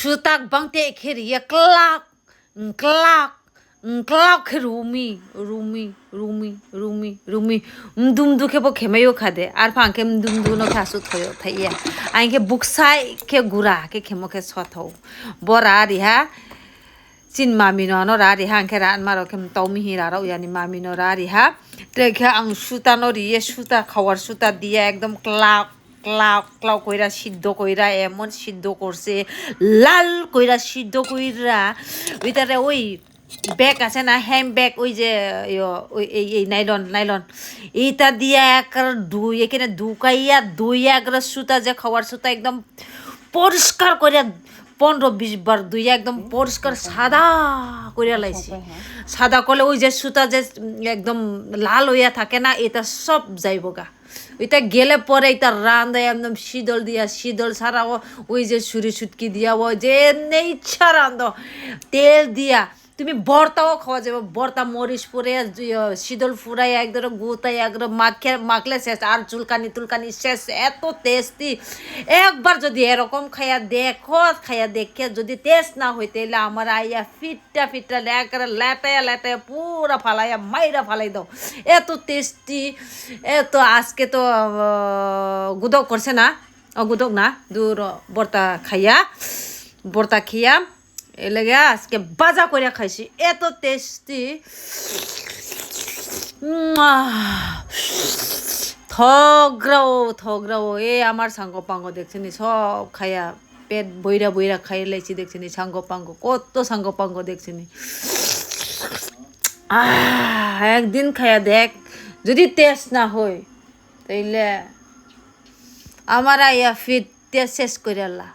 sutak bangte kheri ya klak klak klak rumi rumi rumi rumi rumi dum duke bo khemayo khade ar phangke dum duno khasu thoyo thaiya ainke buksai ke gura ke khemo ke sothau bora riha chin mami no no ra riha angke ran maro kem tawmi hi ra yani mami no ra riha trekha ang suta no riye suta khawar suta dia ekdom klak ক্লাউ ক্লাউ কইরা সিদ্ধ কইরা এমন সিদ্ধ করছে লাল কইরা সিদ্ধ কইরা ভিতরে ওই ব্যাগ আছে না হ্যান্ড ব্যাগ ওই যে ওই এই নাইলন নাইলন এইটা দিয়ে এক দুই এখানে দুকাইয়া দুই একরা সুতা যে খাওয়ার সুতা একদম পরিষ্কার করে 15-20 বার দুই একদম পরিষ্কার সাদা করে লাইছি সাদা করলে ওই যে সুতা যে একদম লাল হইয়া থাকে না এটা সব যাইব গা ওইটা গেলে পরে এটা রান্ধে একদম শীতল দিয়া শীতল ছাড়া ওই যে ছুরি সুটকি দিয়া ওই যে ইচ্ছা রান্ধ তেল দিয়া তুমি ভর্তাও খাওয়া যাবে ভর্তা মরিচ পুরে শীতল ফুরাই একদম গুতাই একদম মাখলে শেষ আর চুলকানি তুলকানি শেষ এত টেস্টি একবার যদি এরকম খাইয়া দেখে যদি টেস্ট না হয় তাহলে আমার আইয়া ফিটটা ফিটটা লেটায়া লেটায়া পুরা ফালাইয়া মাইরা ফালাই দাও এত টেস্টি এত আজকে তো গুদক করছে না গুদক না দূর ভর্তা খাইয়া এলাকা আজকে বাজা করে খাইছি এত টেস্টি থগরাও এ আমার সাঙ্গ পাঙ্গ দেখছেনি সব খাইয়া পেট বইরা বইরা খাইয়ে লাইছি দেখছেনি সাঙ্গ পাঙ্গ কত সাঙ্গ পাঙ্গ দেখছেনি একদিন খাইয়া দেখ যদি টেস্ট না হয় তাইলে আমার আইয়া ফিট শেষ করে আল্লাহ।